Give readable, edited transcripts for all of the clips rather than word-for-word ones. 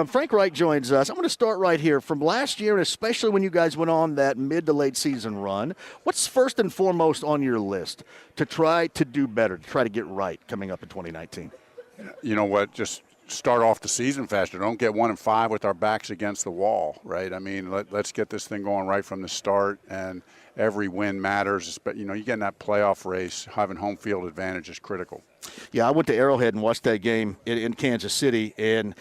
Frank Reich joins us. I'm going to start right here. From last year, and especially when you guys went on that mid to late season run, what's first and foremost on your list to try to do better, to try to get right coming up in 2019? You know what? Just start off the season faster. Don't get 1-5 with our backs against the wall, right? I mean, let's get this thing going right from the start, and every win matters. But, you get in that playoff race, having home field advantage is critical. Yeah, I went to Arrowhead and watched that game in Kansas City, and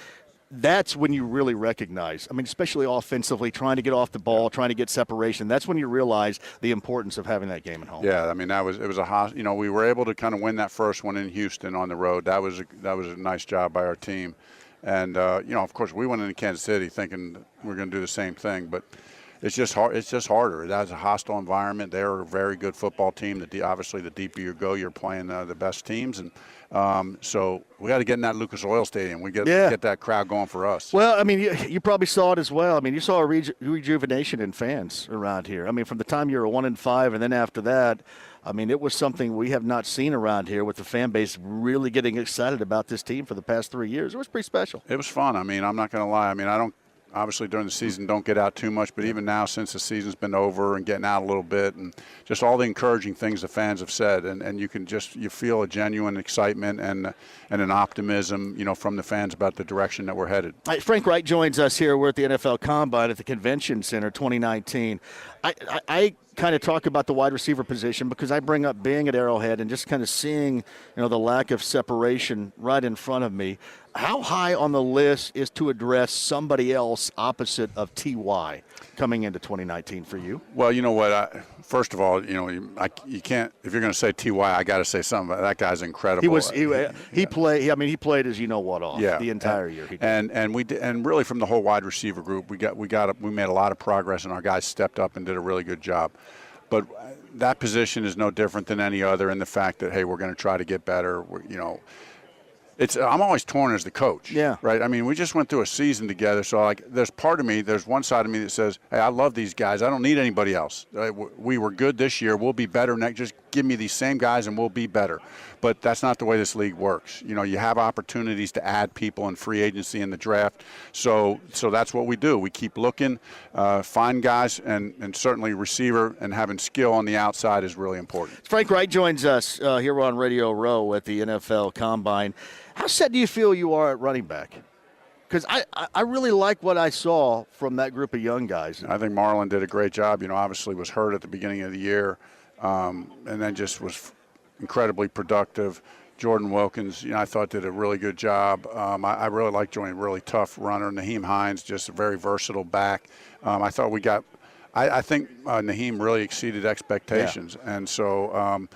that's when you really recognize, especially offensively, trying to get off the ball, trying to get separation. That's when you realize the importance of having that game at home. Yeah, it was a we were able to kind of win that first one in Houston on the road. That was a nice job by our team. And of course, we went into Kansas City thinking we're going to do the same thing, but it's just hard. It's just harder. That's a hostile environment. They're a very good football team. Obviously, the deeper you go, you're playing the best teams, and so we got to get in that Lucas Oil Stadium. We get that crowd going for us. Well, you probably saw it as well. You saw a rejuvenation in fans around here. From the time you were 1-5, and then after that, it was something we have not seen around here, with the fan base really getting excited about this team for the past 3 years. It was pretty special. It was fun. I'm not going to lie. I don't. Obviously, during the season, don't get out too much, but even now, since the season's been over and getting out a little bit, and just all the encouraging things the fans have said, and you feel a genuine excitement and an optimism, from the fans about the direction that we're headed. All right, Frank Reich joins us here. We're at the NFL Combine at the Convention Center 2019. I kind of talk about the wide receiver position because I bring up being at Arrowhead and just kind of seeing, the lack of separation right in front of me. How high on the list is to address somebody else opposite of T.Y. coming into 2019 for you? Well, you know what? First of all, you can't. If you're going to say T.Y., I got to say something. That guy's incredible. He played as off the entire year. And really from the whole wide receiver group, we made a lot of progress, and our guys stepped up and did a really good job. But that position is no different than any other in the fact that, hey, we're going to try to get better. I'm always torn as the coach. Yeah. Right. We just went through a season together. So there's one side of me that says, hey, I love these guys. I don't need anybody else. We were good this year. We'll be better next. Just give me these same guys and we'll be better. But that's not the way this league works. You have opportunities to add people in free agency in the draft. So that's what we do. We keep looking, find guys, and certainly receiver and having skill on the outside is really important. Frank Reich joins us here on Radio Row at the NFL Combine. How set do you feel you are at running back? Because I really like what I saw from that group of young guys. I think Marlon did a great job. Obviously was hurt at the beginning of the year, and then just was incredibly productive. Jordan Wilkins, I thought did a really good job. I really like joining a really tough runner. Naheem Hines, just a very versatile back. I thought I think Naheem really exceeded expectations, and so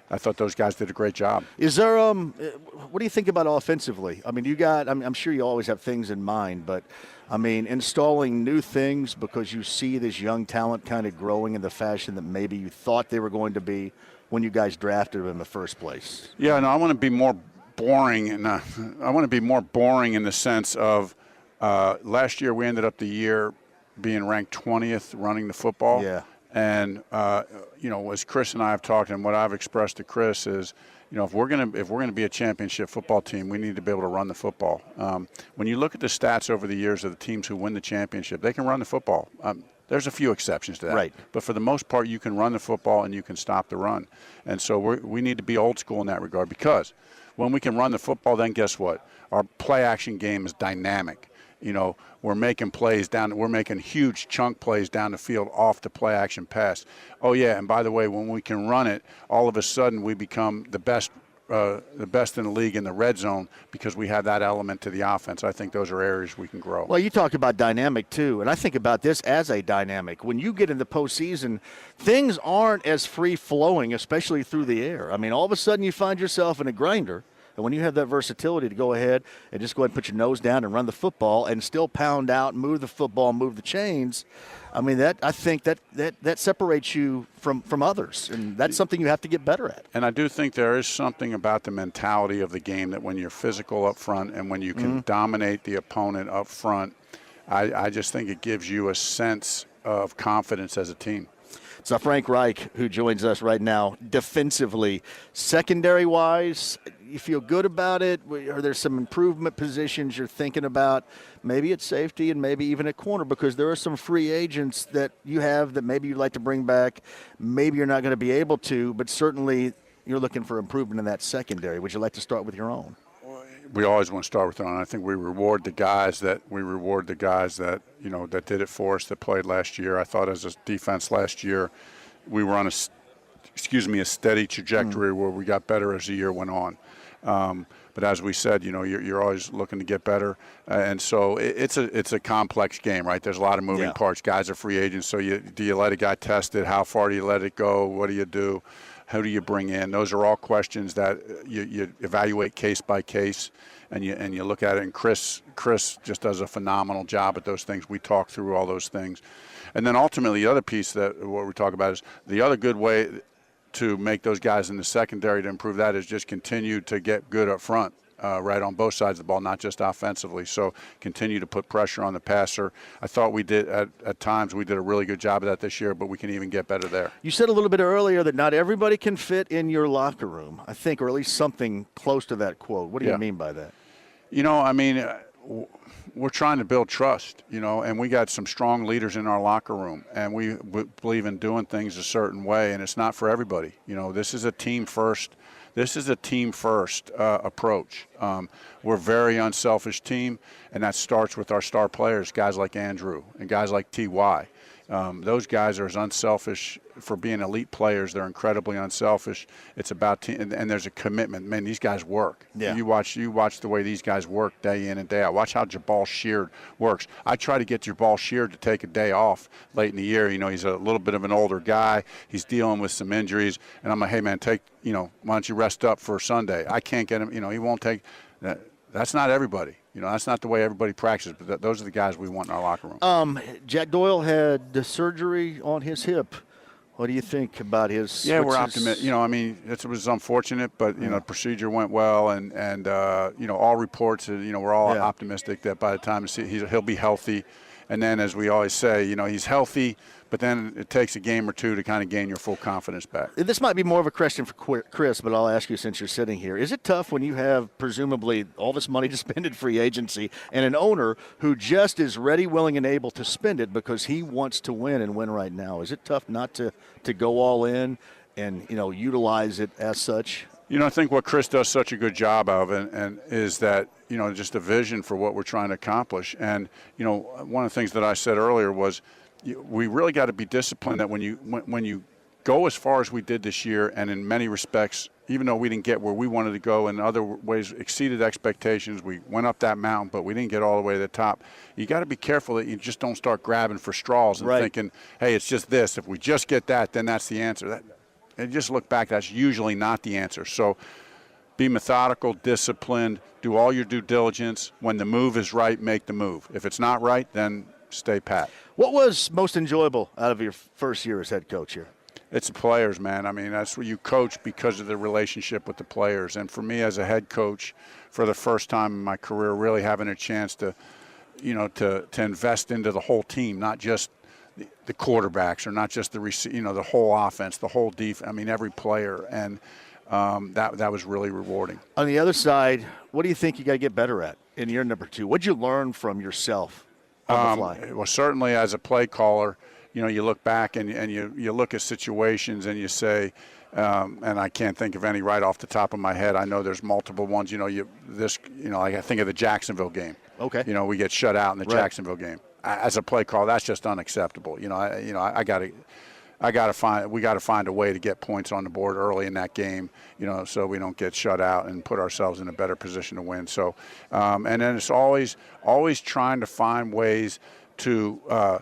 I thought those guys did a great job. Is there what do you think about offensively? I'm sure you always have things in mind, but installing new things because you see this young talent kind of growing in the fashion that maybe you thought they were going to be when you guys drafted them in the first place. Yeah, no, I want to be more boring, and I want to be more boring in the sense of last year we ended up the year being ranked 20th running the football. Yeah. And as Chris and I have talked, and what I've expressed to Chris is, if we're gonna be a championship football team, we need to be able to run the football. When you look at the stats over the years of the teams who win the championship, they can run the football. There's a few exceptions to that, right? But for the most part, you can run the football and you can stop the run. And so we need to be old school in that regard, because when we can run the football, then guess what? Our play action game is dynamic. We're making plays we're making huge chunk plays down the field off the play action pass. Oh yeah, and by the way, when we can run it, all of a sudden we become the best in the league in the red zone because we have that element to the offense. I think those are areas we can grow. Well, you talk about dynamic too, and I think about this as a dynamic. When you get in the postseason, things aren't as free-flowing, especially through the air. All of a sudden you find yourself in a grinder. And when you have that versatility to go ahead and just go ahead and put your nose down and run the football and still pound out, move the football, move the chains, I think that separates you from others, and that's something you have to get better at. And I do think there is something about the mentality of the game that when you're physical up front and when you can dominate the opponent up front, I just think it gives you a sense of confidence as a team. So Frank Reich, who joins us right now, defensively, secondary-wise, you feel good about it? Are there some improvement positions you're thinking about? Maybe at safety and maybe even at corner, because there are some free agents that you have that maybe you'd like to bring back. Maybe you're not going to be able to, but certainly you're looking for improvement in that secondary. Would you like to start with your own? We always want to start with our own. I think we reward the guys that that did it for us, that played last year. I thought as a defense last year, we were on a steady trajectory where we got better as the year went on. But as we said, you're always looking to get better, and so it's a complex game, right? There's a lot of moving parts. Guys are free agents, so do you let a guy test it? How far do you let it go? What do you do? Who do you bring in? Those are all questions that you evaluate case by case, and you look at it. And Chris just does a phenomenal job at those things. We talk through all those things, and then ultimately the other piece that what we talk about is the other good way to make those guys in the secondary to improve that is just continue to get good up front. Right on both sides of the ball, not just offensively. So continue to put pressure on the passer. I thought we did at times we did a really good job of that this year, but we can even get better there. You said a little bit earlier that not everybody can fit in your locker room, I think, or at least something close to that quote. What do you mean by that? We're trying to build trust, and we got some strong leaders in our locker room, and we believe in doing things a certain way, and it's not for everybody. This is a team first. This is a team-first approach. We're a very unselfish team, and that starts with our star players, guys like Andrew and guys like T.Y. Those guys are as unselfish for being elite players. They're incredibly unselfish. It's about team, and there's a commitment. Man, these guys work. Yeah. You watch the way these guys work day in and day out. Watch how Jabal Sheard works. I try to get Jabal Sheard to take a day off late in the year. He's a little bit of an older guy. He's dealing with some injuries, and I'm like, hey man, why don't you rest up for Sunday? I can't get him. He won't take. That's not everybody. That's not the way everybody practices, but those are the guys we want in our locker room. Jack Doyle had the surgery on his hip. What do you think about his? Yeah, we're optimistic. It was unfortunate, but the procedure went well, and all reports, we're all optimistic that by the time he'll be healthy. And then, as we always say, he's healthy, but then it takes a game or two to kind of gain your full confidence back. This might be more of a question for Chris, but I'll ask you since you're sitting here. Is it tough when you have presumably all this money to spend in free agency and an owner who just is ready, willing, and able to spend it because he wants to win and win right now? Is it tough not to go all in and, utilize it as such? I think what Chris does such a good job of and is that, just a vision for what we're trying to accomplish. And, one of the things that I said earlier was we really got to be disciplined that when you go as far as we did this year, and in many respects, even though we didn't get where we wanted to go, in other ways exceeded expectations, we went up that mountain, but we didn't get all the way to the top. You got to be careful that you just don't start grabbing for straws and thinking, hey, it's just this. If we just get that, then that's the answer. And just look back, that's usually not the answer. So be methodical, disciplined, do all your due diligence. When the move is right, make the move. If it's not right, then stay pat. What was most enjoyable out of your first year as head coach here? It's the players, man. That's where you coach because of the relationship with the players. And for me as a head coach, for the first time in my career, really having a chance to invest into the whole team, not just the quarterbacks, or not just the whole offense, the whole defense. Every player, and that was really rewarding. On the other side, what do you think you got to get better at in year number 2? What'd you learn from yourself on the fly? Well, certainly as a play caller, you look back and you look at situations and you say, and I can't think of any right off the top of my head. I know there's multiple ones. Like I think of the Jacksonville game. Okay. We get shut out in the Jacksonville game. As a play caller, that's just unacceptable. We got to find a way to get points on the board early in that game, so we don't get shut out and put ourselves in a better position to win. So, and then it's always trying to find ways to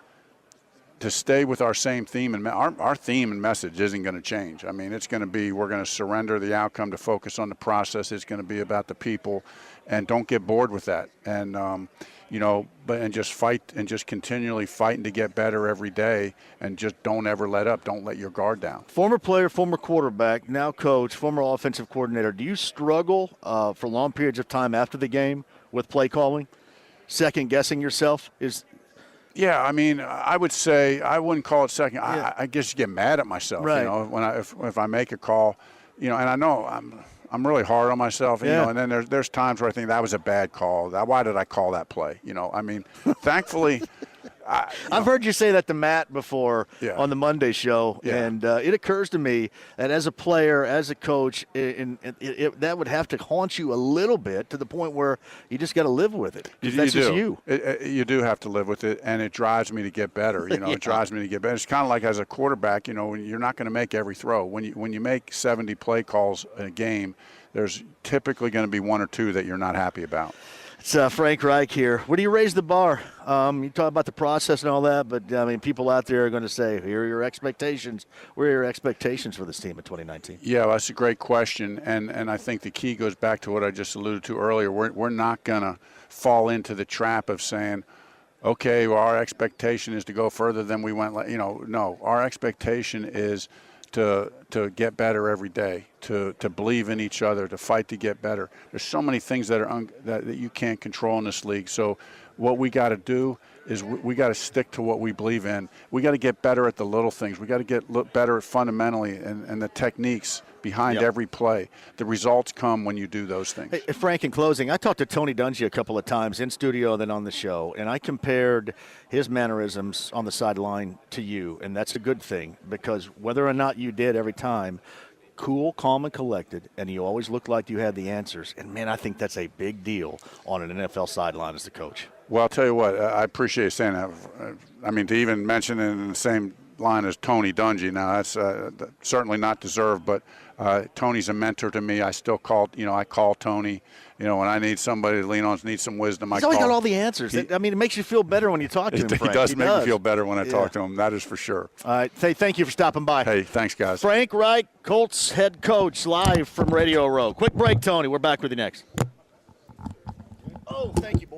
stay with our same theme, and our theme and message isn't going to change. It's going to be, we're going to surrender the outcome to focus on the process. It's going to be about the people, and don't get bored with that. And and just fight, and just continually fighting to get better every day, and just don't ever let up. Don't let your guard down. Former player, former quarterback, now coach, former offensive coordinator. Do you struggle for long periods of time after the game with play calling, second guessing yourself? Yeah, I mean, I would say I wouldn't call it second. Yeah. I guess you get mad at myself, Right. you know, when if I make a call, you know, and I know I'm really hard on myself, you know, and then there's times where I think that was a bad call. Why did I call that play? You know, I mean, thankfully. I've heard you say that to Matt before Yeah. on the Monday show, Yeah. and it occurs to me that as a player, as a coach, that would have to haunt you a little bit to the point where you just got to live with it. That's just you. You do have to live with it, and it drives me to get better. You know, It drives me to get better. It's kind of like as a quarterback, you know, you're not going to make every throw. When you make 70 play calls in a game, there's typically going to be one or two that you're not happy about. It's Frank Reich here. Where do you raise the bar? You talk about the process and all that, but, I mean, people out there are going to say, here are your expectations. Where are your expectations for this team in 2019? Yeah, well, that's a great question, and I think the key goes back to what I just alluded to earlier. We're not going to fall into the trap of saying, okay, well, our expectation is to go further than we went. You know, no, our expectation is to get better every day, to believe in each other, to fight to get better. There's so many things that are that you can't control in this league. So what we got to do is we got to stick to what we believe in. We got to get better at the little things. We got to get better fundamentally and the techniques behind every play. The results come when you do those things. Hey, Frank, in closing, I talked to Tony Dungy a couple of times in studio and then on the show, and I compared his mannerisms on the sideline to you, and that's a good thing because whether or not you did every time, cool, calm, and collected, and you always looked like you had the answers. And, man, I think that's a big deal on an NFL sideline as the coach. Well, I'll tell you what, I appreciate you saying that. I mean, to even mention it in the same line as Tony Dungy, now that's certainly not deserved, but Tony's a mentor to me. I still call, I call Tony. You know, when I need somebody to lean on, need some wisdom, He's always got all the answers. I mean, it makes you feel better when you talk to him, Frank. He does make me feel better when I talk to him. That is for sure. All right. Thank you for stopping by. Hey, thanks, guys. Frank Reich, Colts head coach, live from Radio Row. Quick break, Tony. We're back with you next. Oh, thank you, boy.